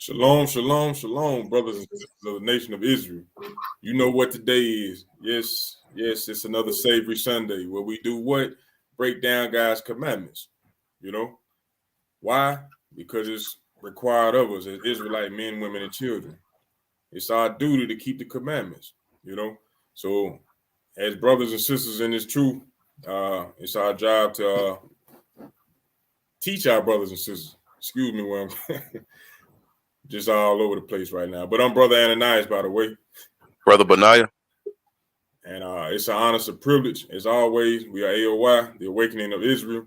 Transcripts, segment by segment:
Shalom, shalom, shalom, brothers and sisters of the nation of Israel. You know what today is. Yes, yes, it's another Savory Sunday where we do what? Break down God's commandments. You know? Why? Because it's required of us as Israelite men, women, and children. It's our duty to keep the commandments, you know? So, as brothers and sisters in this truth, it's our job to teach our brothers and sisters. Excuse me, where I'm just all over the place right now. But I'm Brother Ananias, by the way. Brother Benaiah. And it's an honor, it's a privilege. As always, we are A.O.I, the Awakening of Israel.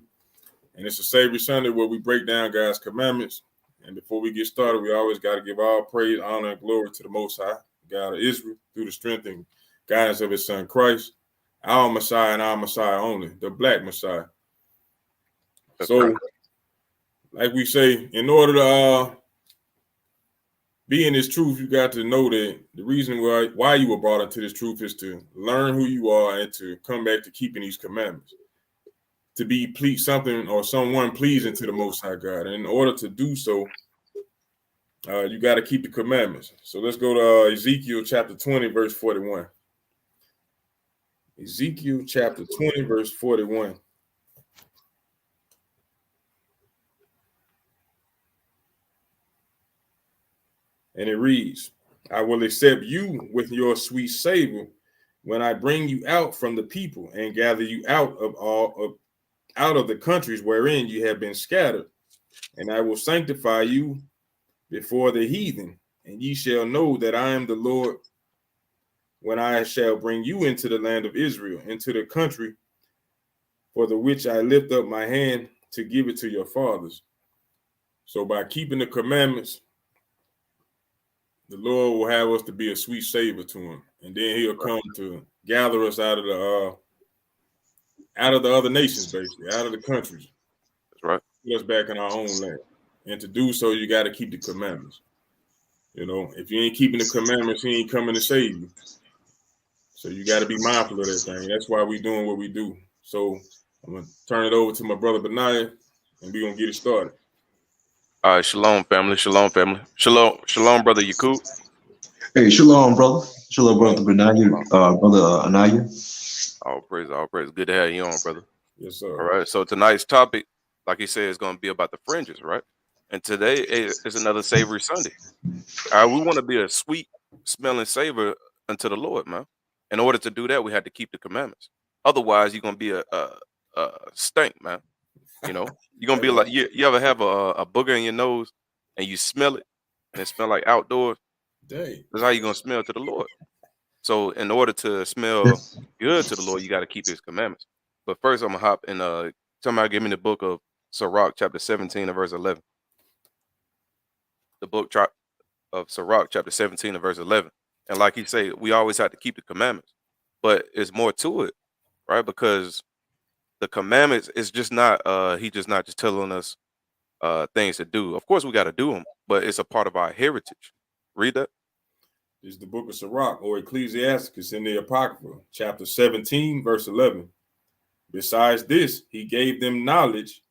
And it's a Savory Sunday where we break down God's commandments. And before we get started, we always got to give all praise, honor, and glory to the Most High, God of Israel, through the strength and guidance of his son Christ, our Messiah and our Messiah only, the Black Messiah. That's so, right. Like we say, in order to be in this truth, you got to know that the reason why you were brought into this truth is to learn who you are and to come back to keeping these commandments, to be something or someone pleasing to the Most High God. And in order to do so, you got to keep the commandments. So let's go to Ezekiel chapter 20, verse 41. Ezekiel chapter 20, verse 41. And it reads, I will accept you with your sweet savor when I bring you out from the people and gather you out of the countries wherein you have been scattered. And I will sanctify you before the heathen, and ye shall know that I am the Lord when I shall bring you into the land of Israel, into the country for the which I lift up my hand to give it to your fathers. So by keeping the commandments, the Lord will have us to be a sweet savor to him. And then he'll come to gather us out of the other nations, basically, out of the countries. That's right. Put us back in our own land. And to do so, you got to keep the commandments. You know, if you ain't keeping the commandments, he ain't coming to save you. So you got to be mindful of that thing. That's why we doing what we do. So I'm going to turn it over to my brother Benaiah, and we're going to get it started. All right, shalom, family. Shalom, family. Shalom, shalom, brother Yakub. Hey, shalom, brother. Shalom, brother Benaiah, brother Anaya. All praise, all praise. Good to have you on, brother. Yes, sir. All right, so tonight's topic, like he said, is going to be about the fringes, right? And today is another Savory Sunday. All right, we want to be a sweet smelling savor unto the Lord, man. In order to do that, we had to keep the commandments. Otherwise, you're going to be a stink, man. You know, you're going to be like, you ever have a booger in your nose and you smell it and it smell like outdoors? Dang. That's how you're going to smell to the Lord. So in order to smell good to the Lord, you got to keep his commandments. But first, I'm going to hop in. Somebody give me the book of Sirach, chapter 17 and verse 11. The book of Sirach, chapter 17 and verse 11. And like he said, we always have to keep the commandments. But it's more to it, right? Because the commandments is just not, he just not just telling us things to do. Of course, we got to do them, but it's a part of our heritage. Read that. This is the book of Sirach or Ecclesiasticus in the Apocrypha, chapter 17, verse 11. Besides this, he gave them knowledge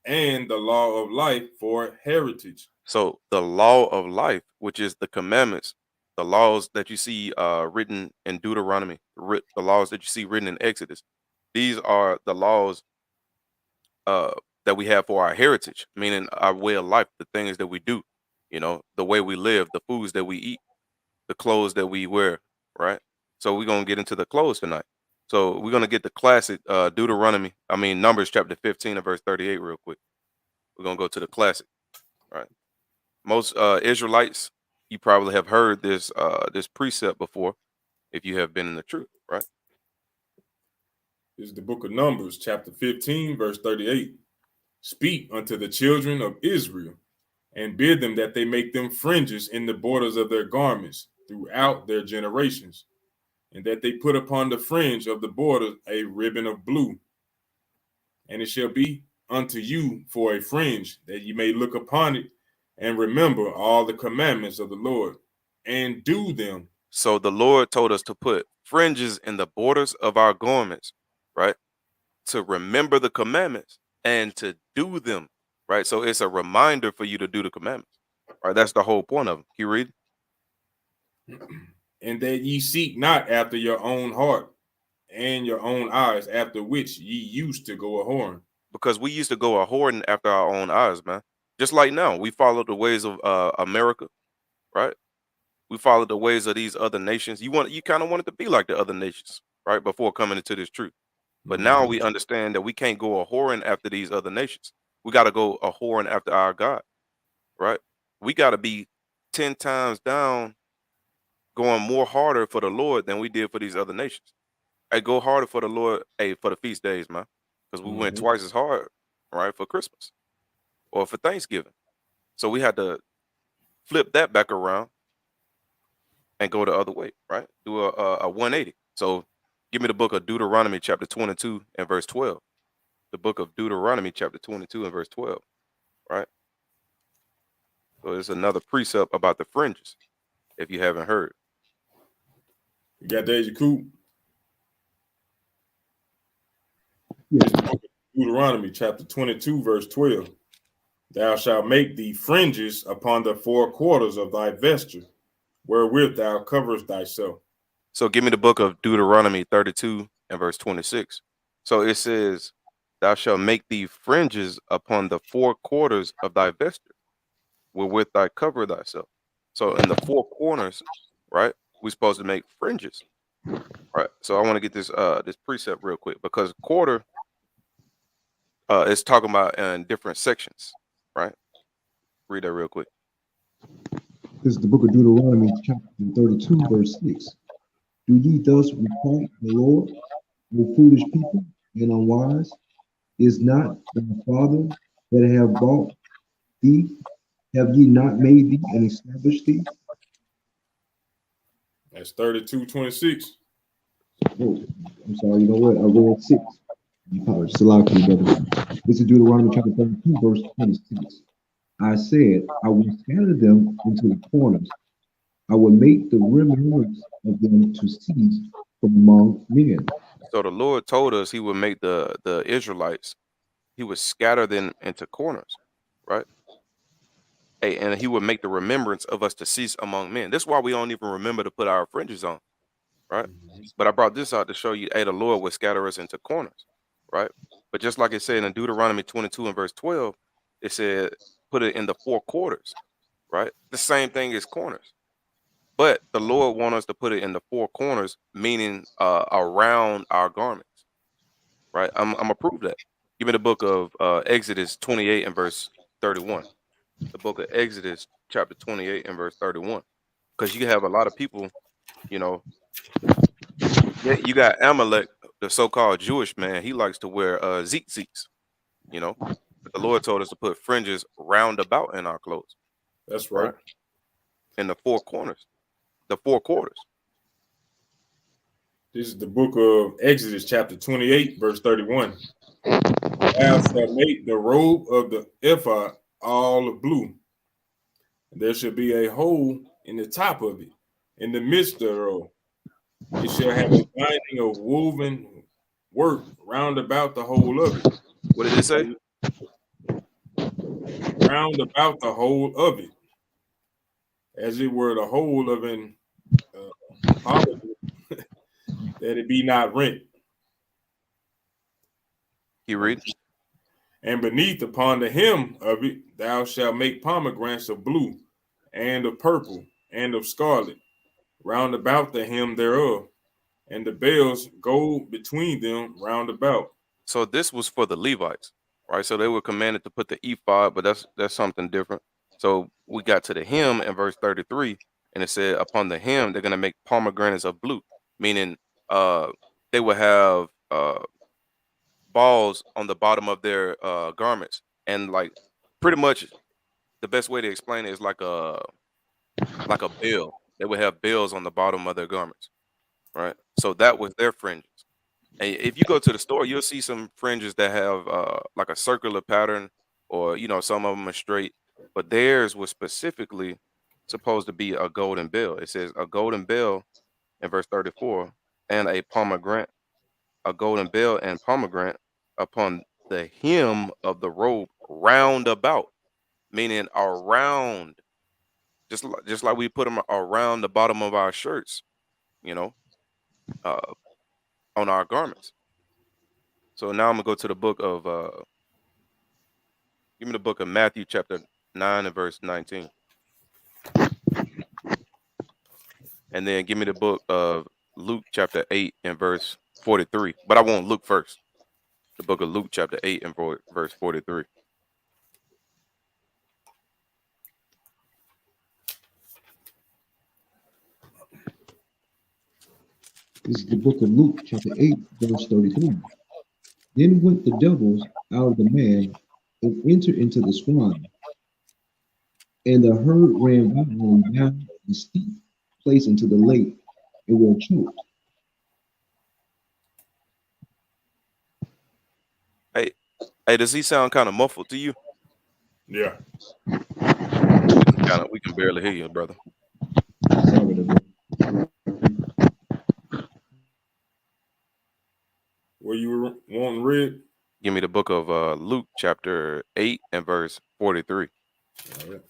and the law of life for heritage. So the law of life, which is the commandments, the laws that you see written in Deuteronomy, the laws that you see written in Exodus, these are the laws that we have for our heritage, meaning our way of life, the things that we do, you know, the way we live, the foods that we eat, the clothes that we wear, right? So we're going to get into the clothes tonight. So we're going to get the classic Numbers chapter 15 and verse 38 real quick. We're going to go to the classic, right? Most Israelites, you probably have heard this precept before if you have been in the truth, right? This is the book of Numbers, chapter 15, verse 38. Speak unto the children of Israel and bid them that they make them fringes in the borders of their garments throughout their generations, and that they put upon the fringe of the border a ribbon of blue. And it shall be unto you for a fringe, that ye may look upon it and remember all the commandments of the Lord and do them. So the Lord told us to put fringes in the borders of our garments, right? To remember the commandments and to do them, right? So it's a reminder for you to do the commandments. Right? That's the whole point of them. Can you read? And that ye seek not after your own heart and your own eyes, after which ye used to go a whoring. Because we used to go a whoring after our own eyes, man. Just like now, we follow the ways of America, right? We follow the ways of these other nations. You kind of wanted to be like the other nations, right? Before coming into this truth. But now we understand that we can't go a whoring after these other nations. We got to go a whoring after our God, right? We got to be 10 times down, going more harder for the Lord than we did for these other nations. Hey, go harder for the Lord, hey, for the feast days, man. Because we went twice as hard, right, for Christmas or for Thanksgiving. So we had to flip that back around and go the other way, right? Do a 180. So give me the book of Deuteronomy chapter 22 and verse 12. The book of Deuteronomy chapter 22 and verse 12, right? So it's another precept about the fringes, if you haven't heard. You got Deja Coop? Yeah. Deuteronomy chapter 22, verse 12. Thou shalt make thee fringes upon the four quarters of thy vesture, wherewith thou coverest thyself. So give me the book of Deuteronomy 32 and verse 26. So it says, thou shalt make thee fringes upon the four quarters of thy vesture, wherewith thou cover thyself. So in the four corners, right, we're supposed to make fringes. Right. So I want to get this precept real quick because quarter is talking about in different sections, right? Read that real quick. This is the book of Deuteronomy, chapter 32, verse 6. Do ye thus requite the Lord, O foolish people and unwise? Is not thy father that have bought thee? Have ye not made thee and established thee? That's 32:26. Oh, I'm sorry, you know what? I read 6. You probably Salaki, brother. This is Deuteronomy chapter 32, verse 26. I said, I will scatter them into the corners. I will make the remembrance of them to cease from among men. So the Lord told us he would make the Israelites, he would scatter them into corners, right? Hey, and he would make the remembrance of us to cease among men. That's why we don't even remember to put our fringes on, right? But I brought this out to show you, hey, the Lord would scatter us into corners, right? But just like it said in Deuteronomy 22 and verse 12, it said, put it in the four quarters, right? The same thing as corners. But the Lord wants us to put it in the four corners, meaning around our garments, right? I'm gonna prove that. Give me the book of Exodus 28 and verse 31. The book of Exodus, chapter 28 and verse 31. Because you have a lot of people, you know, you got Amalek, the so-called Jewish man. He likes to wear tzitzits, you know. But the Lord told us to put fringes round about in our clothes, That's right. right? In the four corners, the four quarters. This is the book of Exodus, chapter 28, verse 31. Thou shalt make the robe of the ephod all of blue. There shall be a hole in the top of it, in the midst thereof. It shall have a binding of woven work round about the whole of it. What did it say? Round about the whole of it, as it were the whole of an pomegranate, that it be not rent. You read? And beneath upon the hem of it, thou shalt make pomegranates of blue, and of purple, and of scarlet, round about the hem thereof, and the bells go between them round about. So this was for the Levites, right? So they were commanded to put the ephod, but that's something different. So we got to the hem in verse 33, and it said, upon the hem, they're gonna make pomegranates of blue, meaning uh they would have balls on the bottom of their garments. And like pretty much the best way to explain it is like a bill. They would have bills on the bottom of their garments, right? So that was their fringes. And if you go to the store, you'll see some fringes that have like a circular pattern, or some of them are straight. But theirs was specifically supposed to be a golden bell. It says a golden bell in verse 34, and a pomegranate, a golden bell and pomegranate upon the hem of the robe round about, meaning around. just like we put them around the bottom of our shirts, you know, uh, on our garments. So now I'm gonna go to the book of give me the book of Matthew chapter 9 and verse 19, and then give me the book of Luke chapter 8 and verse 43. But I want Luke first. The book of Luke chapter 8 and verse 43. This is the book of Luke, chapter 8, verse 33. Then went the devils out of the man and entered into the swine, and the herd ran by him down a steep place into the lake and were choked. Hey, hey, does he sound kind of muffled to you? Yeah. We can barely hear you, brother. Sorry to Where you were wanting read? Give me the book of Luke chapter 8 and verse 43. All right.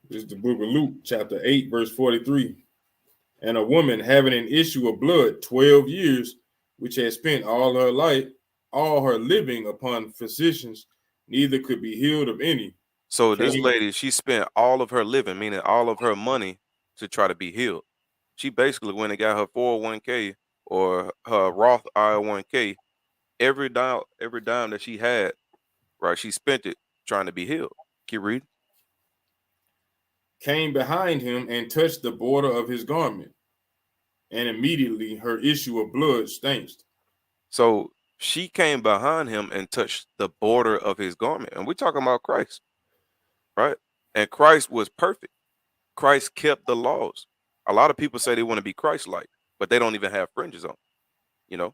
This is the book of Luke, chapter 8, verse 43. And a woman having an issue of blood 12 years, which had spent all her life, all her living upon physicians, neither could be healed of any. So this Came, lady, she spent all of her living, meaning all of her money, to try to be healed. She basically went and got her 401k or her Roth IRA, every dime that she had, right? She spent it trying to be healed. Keep reading. came behind him and touched the border of his garment, and immediately her issue of blood stanched. So she came behind him and touched the border of his garment. And we're talking about Christ, right? And Christ was perfect. Christ kept the laws. A lot of people say they want to be Christ-like, but they don't even have fringes on. You know,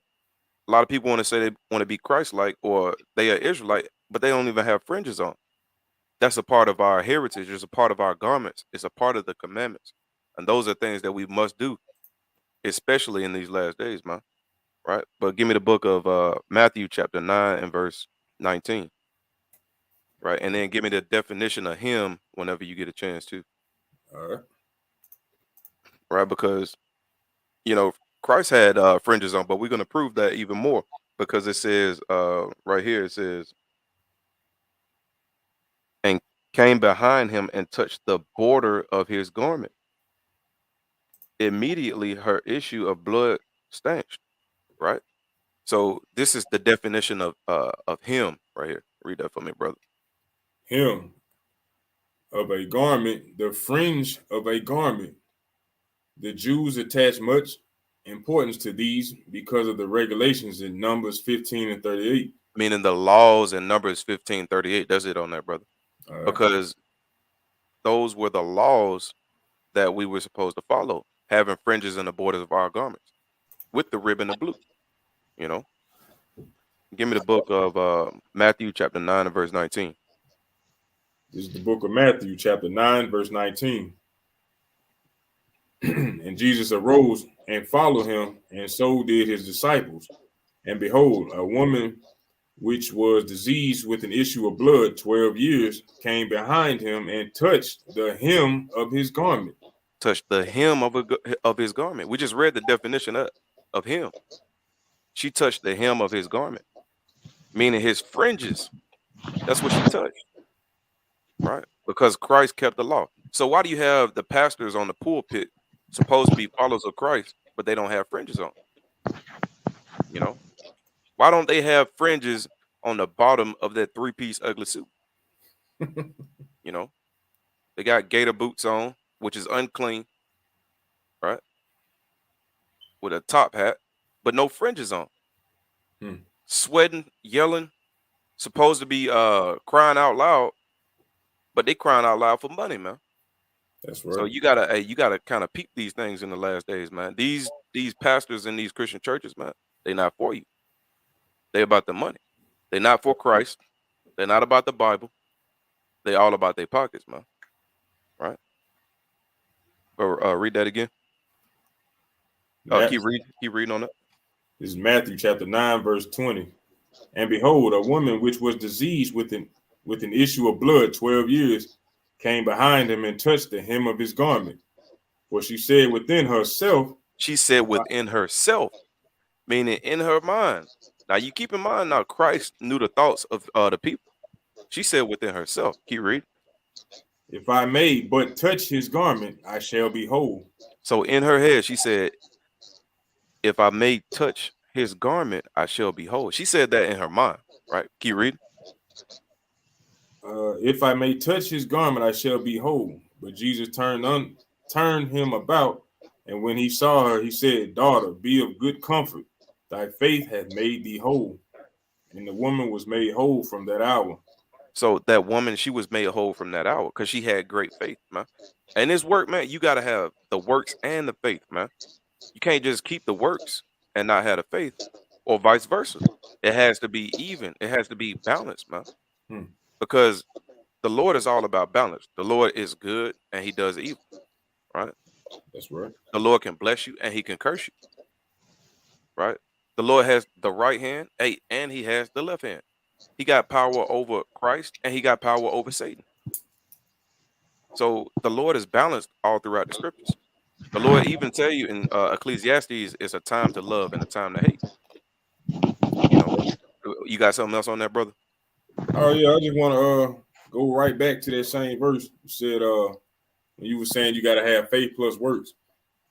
a lot of people want to say they want to be Christ-like or they are Israelite, but they don't even have fringes on. That's a part of our heritage. It's a part of our garments. It's a part of the commandments. And those are things that we must do, especially in these last days, man. Right? But give me the book of Matthew chapter 9 and verse 19. Right? And then give me the definition of him whenever you get a chance to. All right. Right? Because, Christ had fringes on, but we're going to prove that even more because it says right here, it says, and came behind him and touched the border of his garment. Immediately her issue of blood stanched, right? So this is the definition of him right here. Read that for me, brother. Him of a garment, the fringe of a garment. The Jews attach much importance to these because of the regulations in Numbers 15 and 38. Meaning the laws in Numbers 15:38. That's it on that, brother. All right. Because those were the laws that we were supposed to follow, having fringes in the borders of our garments with the ribbon of blue. You know, give me the book of Matthew chapter 9 and verse 19. This is the book of Matthew, chapter 9, verse 19. And Jesus arose and followed him, and so did his disciples. And behold, a woman which was diseased with an issue of blood 12 years came behind him and touched the hem of his garment. Touched the hem of his garment. We just read the definition of him. She touched the hem of his garment, meaning his fringes. That's what she touched, right? Because Christ kept the law. So why do you have the pastors on the pulpit supposed to be followers of Christ, but they don't have fringes on? You know, why don't they have fringes on the bottom of that three-piece ugly suit? You know, they got gator boots on, which is unclean, right? With a top hat, but no fringes on. Sweating, yelling, supposed to be crying out loud, but they crying out loud for money, man. That's right. So you gotta kind of peep these things in the last days, man. These pastors in these Christian churches, man, they're not for you. They about the money. They're not for Christ. They're not about the Bible. They all about their pockets, man. Right? Or read that again. Keep reading on it. This is Matthew chapter 9, verse 20. And behold, a woman which was diseased with an issue of blood 12 years came behind him and touched the hem of his garment. For she said within herself, She said within herself, meaning in her mind. Now you keep in mind now Christ knew the thoughts of the people. She said within herself. Keep reading. if I may but touch his garment, I shall be whole. So in her head, she said, if I may touch his garment, I shall be whole. She said that in her mind, right? Keep reading. If I may touch his garment, I shall be whole. But Jesus turned him about, and when he saw her, he said, Daughter, be of good comfort. Thy faith hath made thee whole. And the woman was made whole from that hour. So that woman, she was made whole from that hour because she had great faith, man. And this work, man, you got to have the works and the faith, man. You can't just keep the works and not have the faith, or vice versa. It has to be even. It has to be balanced, man. Hmm, Because the Lord is all about balance. The Lord is good and he does evil, right? that's right. The Lord can bless you and he can curse you, right? The Lord has the right hand, hey, and he has the left hand. He got power over Christ and he got power over Satan. So the Lord is balanced all throughout the scriptures. The Lord even tell you in Ecclesiastes, it's a time to love and a time to hate. You know, you got something else on that, brother? Oh yeah, I just want to go right back to that same verse. You said when you were saying you got to have faith plus works.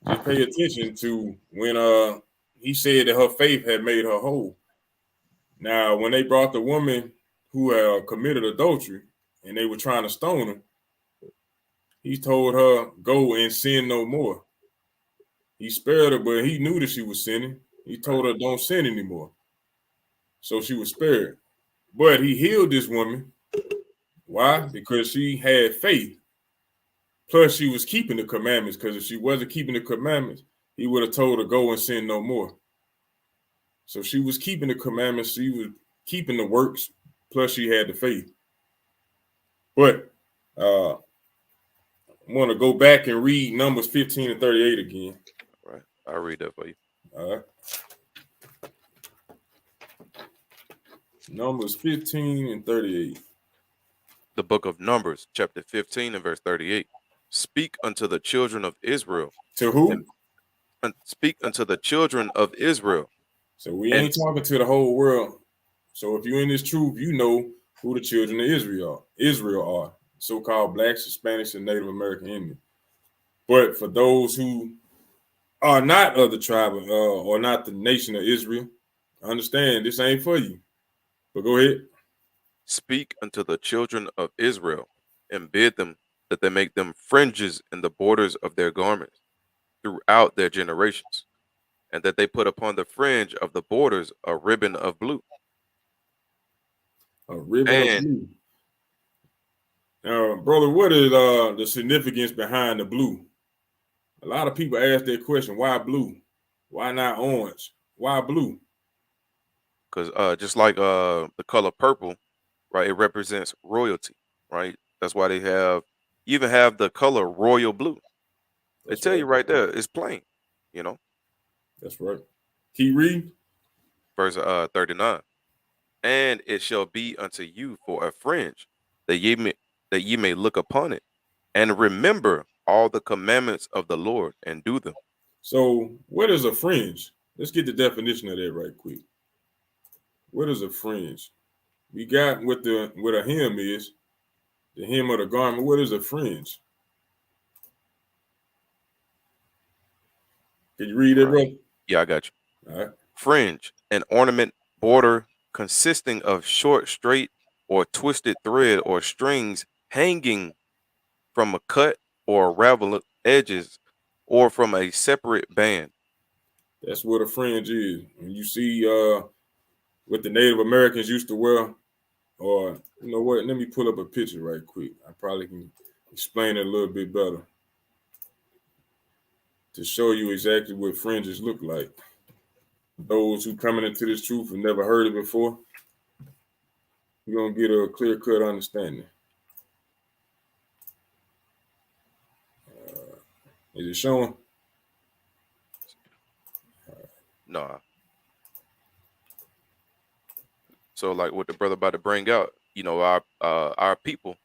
Just pay attention to when he said that her faith had made her whole. Now, when they brought the woman who committed adultery and they were trying to stone her, he told her, "Go and sin no more." He spared her, but he knew that she was sinning. He Right. told her, "Don't sin anymore." So she was spared. But he healed this woman. Why? Because she had faith. Plus, she was keeping the commandments. Because if she wasn't keeping the commandments, he would have told her, "Go and sin no more." So she was keeping the commandments. She was keeping the works. Plus, she had the faith. But I want to go back and read Numbers 15 and 38 again. Right. I'll read that for you. All right. Numbers 15 and 38. The book of Numbers, chapter 15 and verse 38. Speak unto the children of Israel To who? and speak unto the children of Israel. So we And ain't talking to the whole world. So if you're in this truth, you know who the children of Israel are, so-called blacks, Hispanics, and Native American Indians. But for those who are not of the tribe or not the nation of Israel, understand this ain't for you. But go ahead. speak unto the children of Israel and bid them that they make them fringes in the borders of their garments throughout their generations, and that they put upon the fringe of the borders a ribbon of blue. A ribbon of And blue. Brother, what is the significance behind the blue? A lot of people ask that question: Why blue? Why not orange? Why blue? because just like the color purple, right, it represents royalty, right? That's why they have, you even have the color royal blue. They That's tell right. you right there, it's plain, you know. That's right. Keep reading. Verse 39. And it shall be unto you for a fringe, that ye may look upon it, and remember all the commandments of the Lord and do them. So, what is a fringe? Let's get the definition of that right quick. What is a fringe? We got what a hem is, the hem of the garment. What is a fringe? Can you read All it, right. brother? Yeah, I got you. All right. Fringe, an ornament border consisting of short, straight, or twisted thread or strings hanging from a cut or raveled edges or from a separate band. That's what a fringe is. When you see what the Native Americans used to wear, or you know what? Let me pull up a picture right quick. I probably can explain it a little bit better to show you exactly what fringes look like. Those who coming into this truth and never heard it before, you're gonna get a clear cut understanding. Is it showing? Nah. So like what the brother about to bring out, our people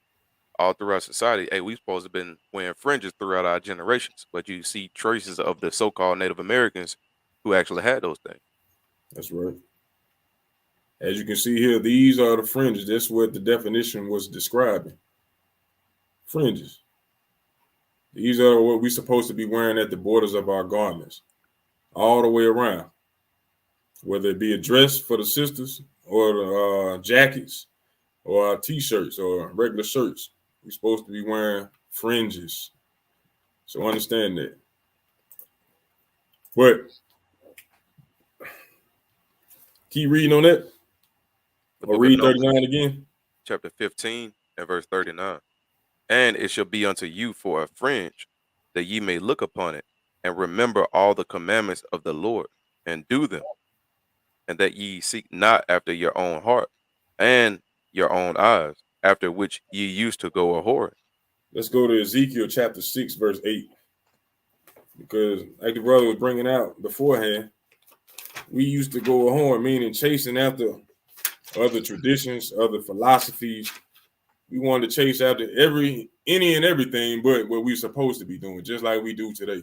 all throughout society. Hey, we supposed to have been wearing fringes throughout our generations, but you see traces of the so-called Native Americans who actually had those things. That's right. As you can see here, these are the fringes. That's what the definition was describing. Fringes. These are what we're supposed to be wearing at the borders of our garments, all the way around. Whether it be a dress for the sisters or the jackets or t-shirts or regular shirts, we're supposed to be wearing fringes. So understand that. But keep reading on that, The or book of read Numbers, 39 again. chapter 15 and verse 39. And it shall be unto you for a fringe, that ye may look upon it, and remember all the commandments of the Lord, and do them, and that ye seek not after your own heart and your own eyes, after which ye used to go a whoring. Let's go to Ezekiel chapter 6, verse 8. Because like the brother was bringing out beforehand, we used to go a horn, meaning chasing after other traditions, other philosophies. We wanted to chase after any and everything but what we're supposed to be doing, just like we do today.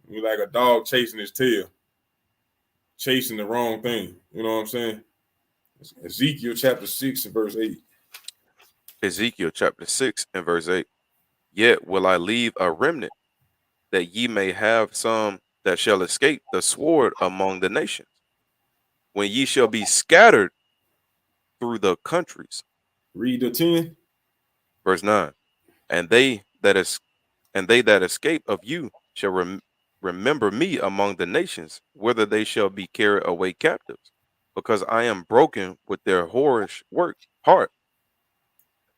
We're like a dog chasing his tail, chasing the wrong thing. You know what I'm saying? Ezekiel chapter 6 and verse 8. Ezekiel chapter 6 and verse 8. Yet will I leave a remnant, that ye may have some that shall escape the sword among the nations, when ye shall be scattered through the countries. Read the 10. Verse 9. And they that escape of you shall remember me among the nations, whither they shall be carried away captives, because I am broken with their whorish heart,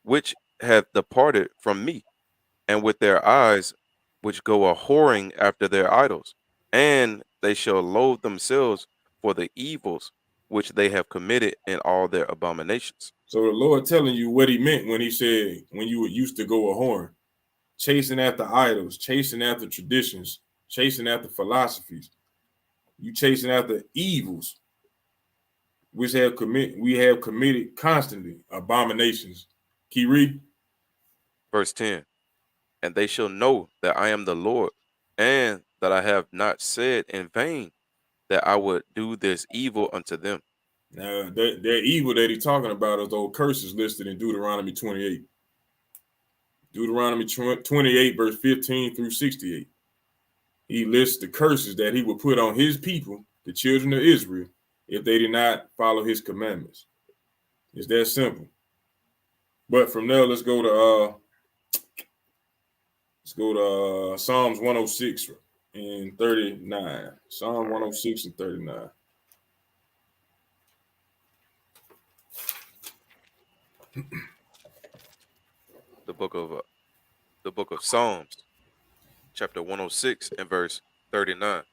which hath departed from me, and with their eyes which go a whoring after their idols, and they shall loathe themselves for the evils which they have committed in all their abominations. So the Lord telling you what he meant when he said, when you used to go a horn, chasing after idols, chasing after traditions, chasing after philosophies. You chasing after evils, which we have committed constantly abominations. Keep reading. Verse 10. And they shall know that I am the Lord, and that I have not said in vain that I would do this evil unto them. Now, that evil that he's talking about is those curses listed in Deuteronomy 28. Deuteronomy 28, verse 15 through 68. He lists the curses that he would put on his people, the children of Israel, if they did not follow his commandments. It's that simple. But from there, let's go to Psalms 106 and 39. Psalm 106 and 39. The book of Psalms, chapter 106 and verse 39.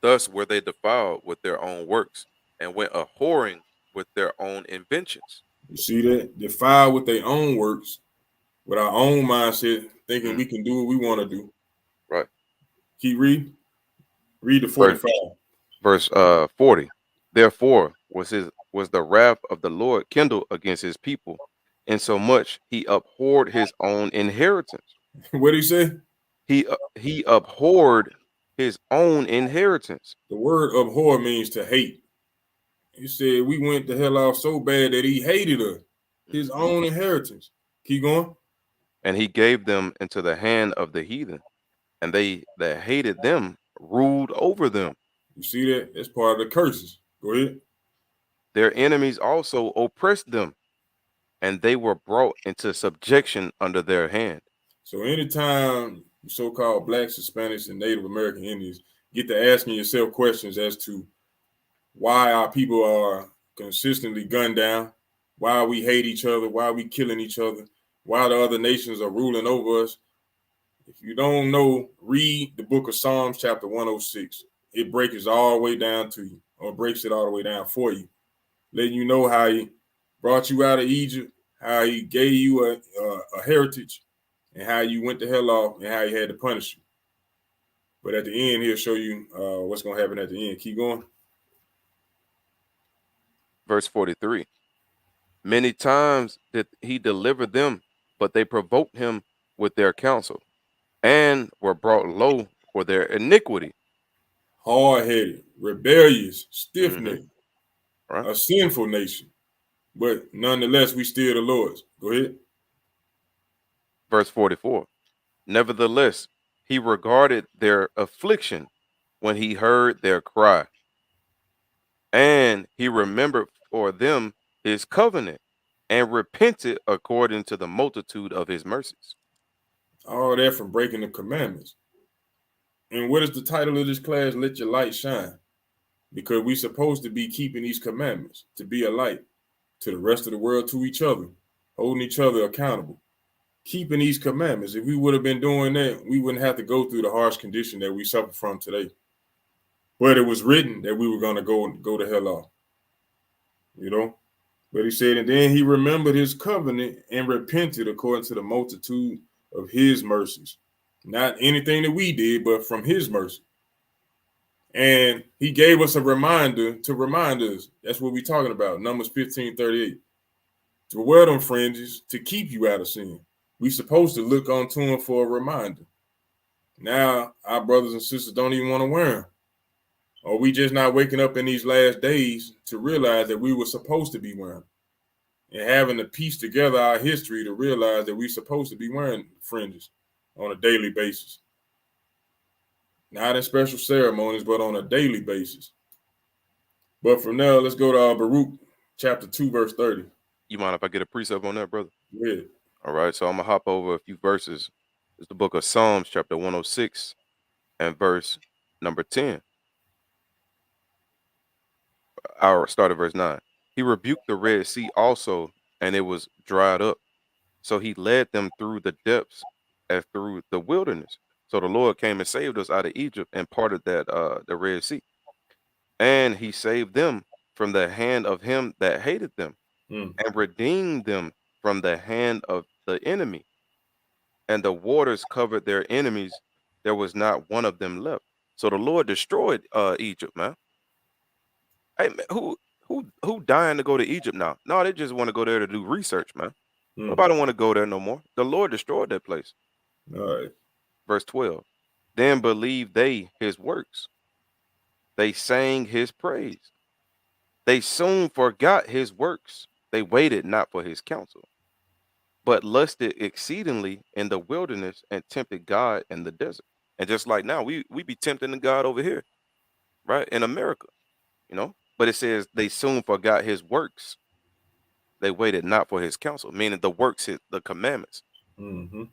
Thus were they defiled with their own works, and went a whoring with their own inventions. You see that? Defiled with their own works, with our own mindset, thinking we can do what we want to do. Right. Keep reading. Read the 45. Verse 40. Therefore was the wrath of the Lord kindled against his people, insomuch he abhorred his own inheritance. What did he say? He abhorred his own inheritance. The word abhor means to hate. He said we went the hell off so bad that he hated us, his own inheritance. Keep going. And he gave them into the hand of the heathen, and they that hated them ruled over them. You see that? That's part of the curses. Go ahead. Their enemies also oppressed them, and they were brought into subjection under their hand. So anytime so-called blacks, Hispanics, and Native American Indians get to asking yourself questions as to why our people are consistently gunned down, why we hate each other, why we killing each other, why the other nations are ruling over us. If you don't know, read the book of Psalms chapter 106. It breaks it all the way down to you, or breaks it all the way down for you, letting you know how he brought you out of Egypt, how he gave you a heritage, and how you went the hell off, and how he had to punish you. But at the end, he'll show you what's going to happen at the end. Keep going. Verse 43. Many times did he deliver them but they provoked him with their counsel, and were brought low for their iniquity. Hard-headed, rebellious, Hmm. stiff-necked, Right? a sinful nation. But nonetheless, we still the Lord's. Go ahead. Verse 44. Nevertheless, he regarded their affliction when he heard their cry, and he remembered for them his covenant, and repented according to the multitude of his mercies. All that from breaking the commandments. And what is the title of this class? Let your light shine. Because we're supposed to be keeping these commandments, to be a light to the rest of the world, to each other, holding each other accountable, keeping these commandments. If we would have been doing that, we wouldn't have to go through the harsh condition that we suffer from today. But it was written that we were going to go to hell off, you know. But he said, and then he remembered his covenant and repented according to the multitude of his mercies. Not anything that we did, but from his mercy. And he gave us a reminder to remind us. That's what we're talking about. Numbers 15:38. To wear them fringes to keep you out of sin. We're supposed to look unto him for a reminder. Now, our brothers and sisters don't even want to wear them. Or we just not waking up in these last days to realize that we were supposed to be wearing them. And having to piece together our history to realize that we're supposed to be wearing fringes on a daily basis. Not in special ceremonies, but on a daily basis. But from now, let's go to Baruch chapter 2, verse 30. You mind if I get a precept on that, brother? Yeah. All right, so I'm gonna hop over a few verses. It's the book of Psalms, chapter 106, and verse number 10. I'll start at verse 9. He rebuked the Red Sea also, and it was dried up. So he led them through the depths as through the wilderness. So the Lord came and saved us out of Egypt and parted that the Red Sea. And he saved them from the hand of him that hated them, Mm. and redeemed them from the hand of the enemy. And the waters covered their enemies. There was not one of them left. So the Lord destroyed Egypt, man. Hey, man, who dying to go to Egypt now? No, they just want to go there to do research, man. Mm. Nobody want to go there no more. The Lord destroyed that place. All right. Verse 12. Then believed they his works. They sang his praise. They soon forgot his works. They waited not for his counsel, but lusted exceedingly in the wilderness and tempted God in the desert. And just like now, we be tempting the God over here, right? In America, you know. But it says they soon forgot his works. They waited not for his counsel, meaning the works, the commandments. Mm-hmm.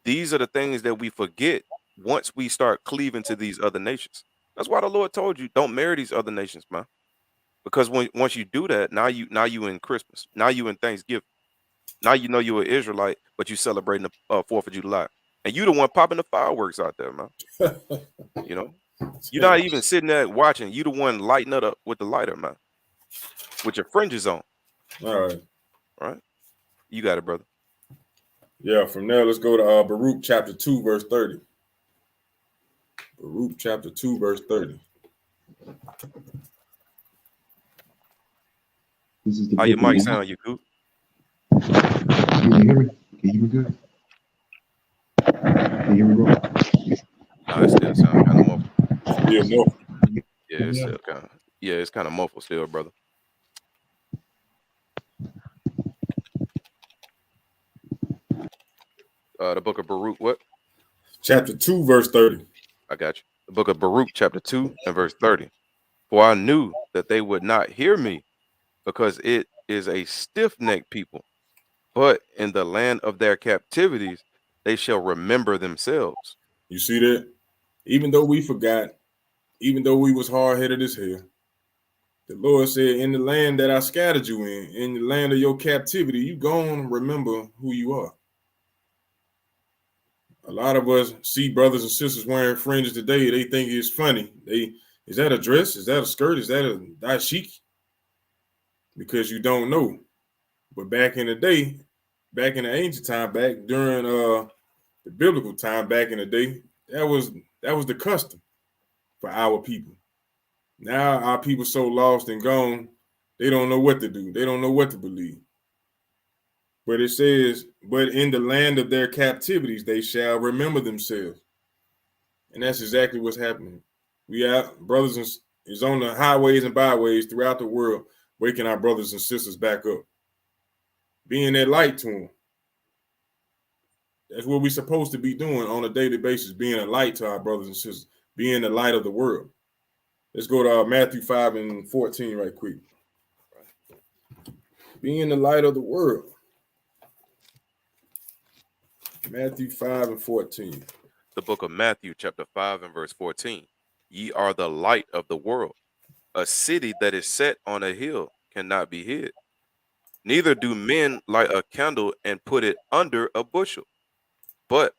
These are the things that we forget once we start cleaving to these other nations. That's why the Lord told you don't marry these other nations, man. Because once you do that, now you in Christmas, now you in Thanksgiving, now you know you're an Israelite, but you celebrating the 4th of July, and you the one popping the fireworks out there, man. You know, you're not even sitting there watching. You the one lighting it up with the lighter, man, with your fringes on. All right. Right? You got it, brother. Yeah, from there, let's go to Baruch chapter 2, verse 30. Baruch chapter 2, verse 30. This is the How your book mic of sound, you cool? Can you hear me? Can you hear me good? Can you hear me, bro? Nah, it still sound kind of muffled. Still more. Yeah, it's still kind of it's kind of muffled still, brother. The book of Baruch, what? Chapter 2, verse 30. I got you. The book of Baruch, chapter 2 and verse 30. For I knew that they would not hear me, because it is a stiff-necked people. But in the land of their captivities, they shall remember themselves. You see that? Even though we forgot, even though we was hard-headed as hell, the Lord said, in the land that I scattered you in the land of your captivity, you gonna remember who you are. A lot of us see brothers and sisters wearing fringes today. They think it's funny. Is that a dress? Is that a skirt? Is that a dashiki? Because you don't know. But back in the day, back in the ancient time, back during the biblical time, back in the day, that was the custom for our people. Now our people so lost and gone, they don't know what to do. They don't know what to believe. But it says, but in the land of their captivities, they shall remember themselves. And that's exactly what's happening. We have brothers and is on the highways and byways throughout the world, waking our brothers and sisters back up, being that light to them. That's what we're supposed to be doing on a daily basis, being a light to our brothers and sisters, being the light of the world. Let's go to Matthew 5:14 right quick. Being the light of the world. Matthew 5:14. The book of Matthew, chapter 5 and verse 14. Ye are the light of the world. A city that is set on a hill cannot be hid. Neither do men light a candle and put it under a bushel, but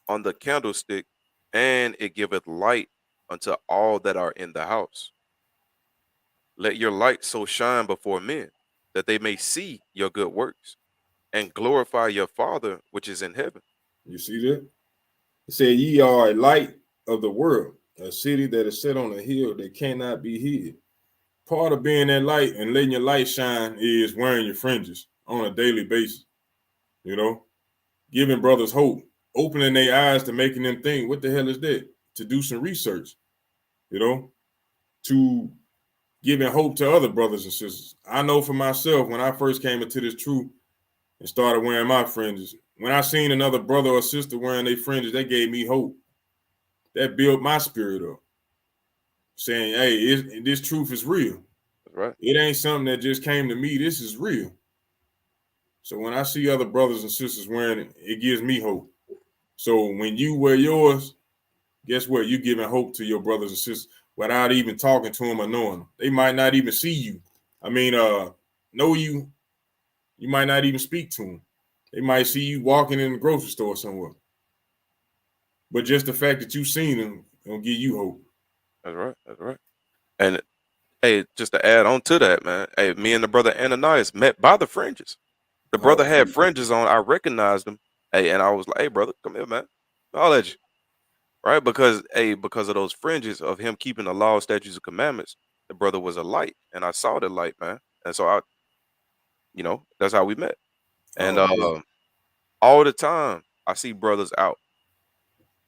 on the candlestick, and it giveth light unto all that are in the house. Let your light so shine before men, that they may see your good works, and glorify your Father which is in heaven. You see that? It said, ye are a light of the world, a city that is set on a hill that cannot be hid. Part of being that light and letting your light shine is wearing your fringes on a daily basis. You know, giving brothers hope, opening their eyes to making them think, what the hell is that? To do some research, you know, to giving hope to other brothers and sisters. I know for myself, when I first came into this truth and started wearing my fringes, when I seen another brother or sister wearing their fringes, that gave me hope. That built my spirit up, saying, hey, this truth is real. That's right. It ain't something that just came to me. This is real. So when I see other brothers and sisters wearing it, it gives me hope. So when you wear yours, guess what? You're giving hope to your brothers and sisters without even talking to them or knowing them. They might not even see you. I mean, know you. You might not even speak to them. They might see you walking in the grocery store somewhere. But just the fact that you've seen them gonna give you hope. That's right. That's right. And hey, just to add on to that, man. Hey, me and the brother Ananias met by the fringes. The brother had fringes on. I recognized him. Hey, and I was like, hey, brother, come here, man. I'll let you. Right? Because of those fringes of him keeping the law, statutes, and commandments, the brother was a light. And I saw the light, man. And so that's how we met. And all the time I see brothers out.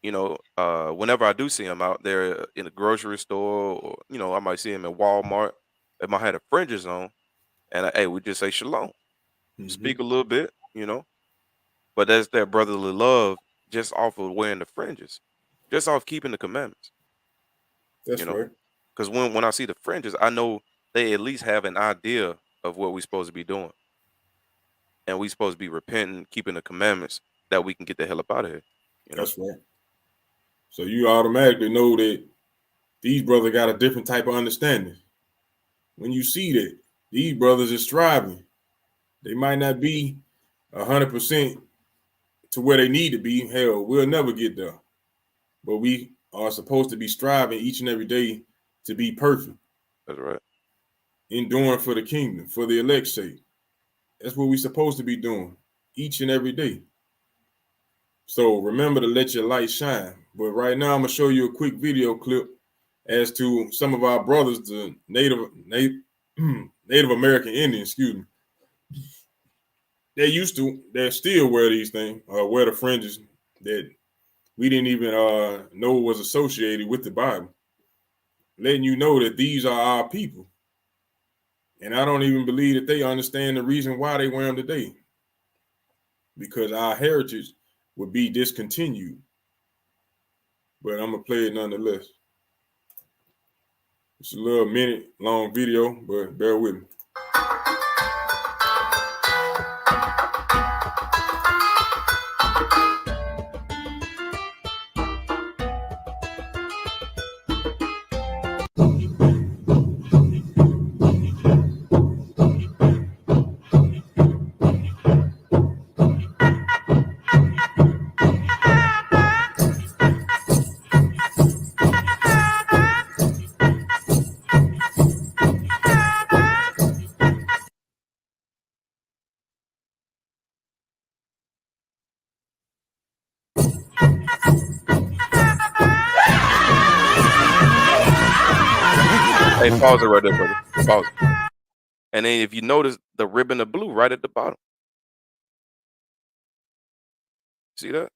Whenever I do see them out there in the grocery store, or I might see them at Walmart. They might have the fringes on, and hey, we just say shalom, speak a little bit, but that's that brotherly love just off of wearing the fringes, just off keeping the commandments. That's right. Because when I see the fringes, I know they at least have an idea of what we're supposed to be doing, and we're supposed to be repenting, keeping the commandments, that we can get the hell up out of here. That's right. So you automatically know that these brothers got a different type of understanding. When you see that these brothers are striving, they might not be 100% to where they need to be. Hell, we'll never get there. But we are supposed to be striving each and every day to be perfect. That's right. Enduring for the kingdom, for the elect's sake. That's what we're supposed to be doing each and every day. So remember to let your light shine. But right now, I'm going to show you a quick video clip as to some of our brothers, the Native American Indians, excuse me. They still wear these things, wear the fringes that we didn't even know was associated with the Bible. Letting you know that these are our people. And I don't even believe that they understand the reason why they wear them today. Because our heritage would be discontinued. But I'm going to play it nonetheless. It's a little minute-long video, but bear with me. Hey, pause it right there, brother. Pause it. And then if you notice the ribbon of blue right at the bottom. See that?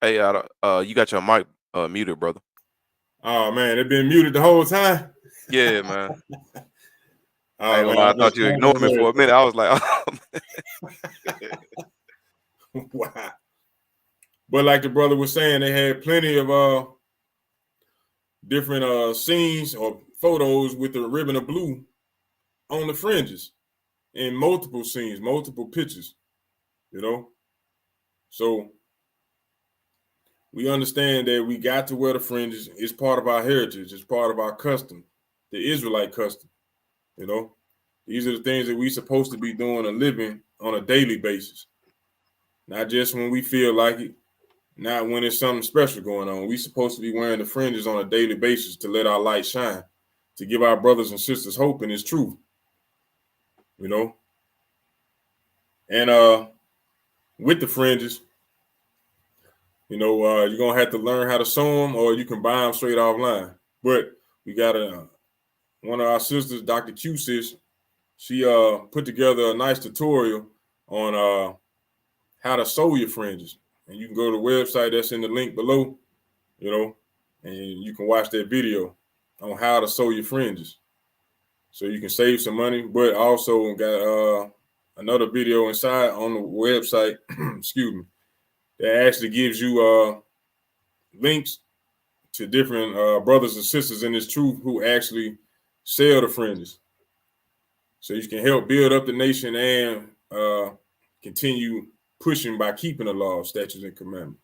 Hey, you got your mic muted, brother. Oh man, it been muted the whole time. Yeah, man. Oh I ain't gonna man, lie, I I thought you ignored me for a minute. I was like, oh. wow. But like the brother was saying, they had plenty of different scenes or photos with the ribbon of blue on the fringes in multiple scenes, multiple pictures, you know. So we understand that we got to wear the fringes. It's part of our heritage. It's part of our custom, the Israelite custom, you know. These are the things that we're supposed to be doing and living on a daily basis, not just when we feel like it, not when it's something special going on. We're supposed to be wearing the fringes on a daily basis to let our light shine, to give our brothers and sisters hope in His truth, you know. And with the fringes, you know, you're gonna have to learn how to sew them, or you can buy them straight offline. But we got one of our sisters, Dr. Q sis, she put together a nice tutorial on how to sew your fringes. And you can go to the website that's in the link below, you know, and you can watch that video on how to sew your fringes. So you can save some money, but also got another video inside on the website, excuse me, that actually gives you links to different brothers and sisters in this truth who actually sell the fringes. So you can help build up the nation and continue pushing by keeping the law, statutes, and commandments.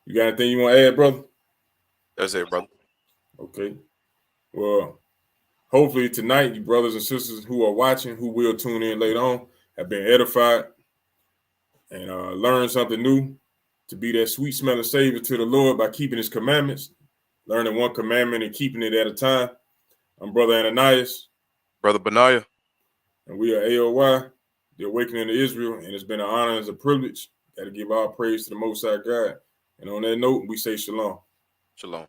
You got anything you want to add, brother? That's it, brother. Okay. Well, hopefully tonight, you brothers and sisters who are watching, who will tune in later on, have been edified and learned something new to be that sweet smelling savior to the Lord by keeping His commandments, learning one commandment and keeping it at a time. I'm Brother Ananias. Brother Benaiah. And we are A.O.I, the Awakening of Israel, and it's been an honor and a privilege. Got to give all praise to the Most High God. And on that note, we say shalom. Shalom.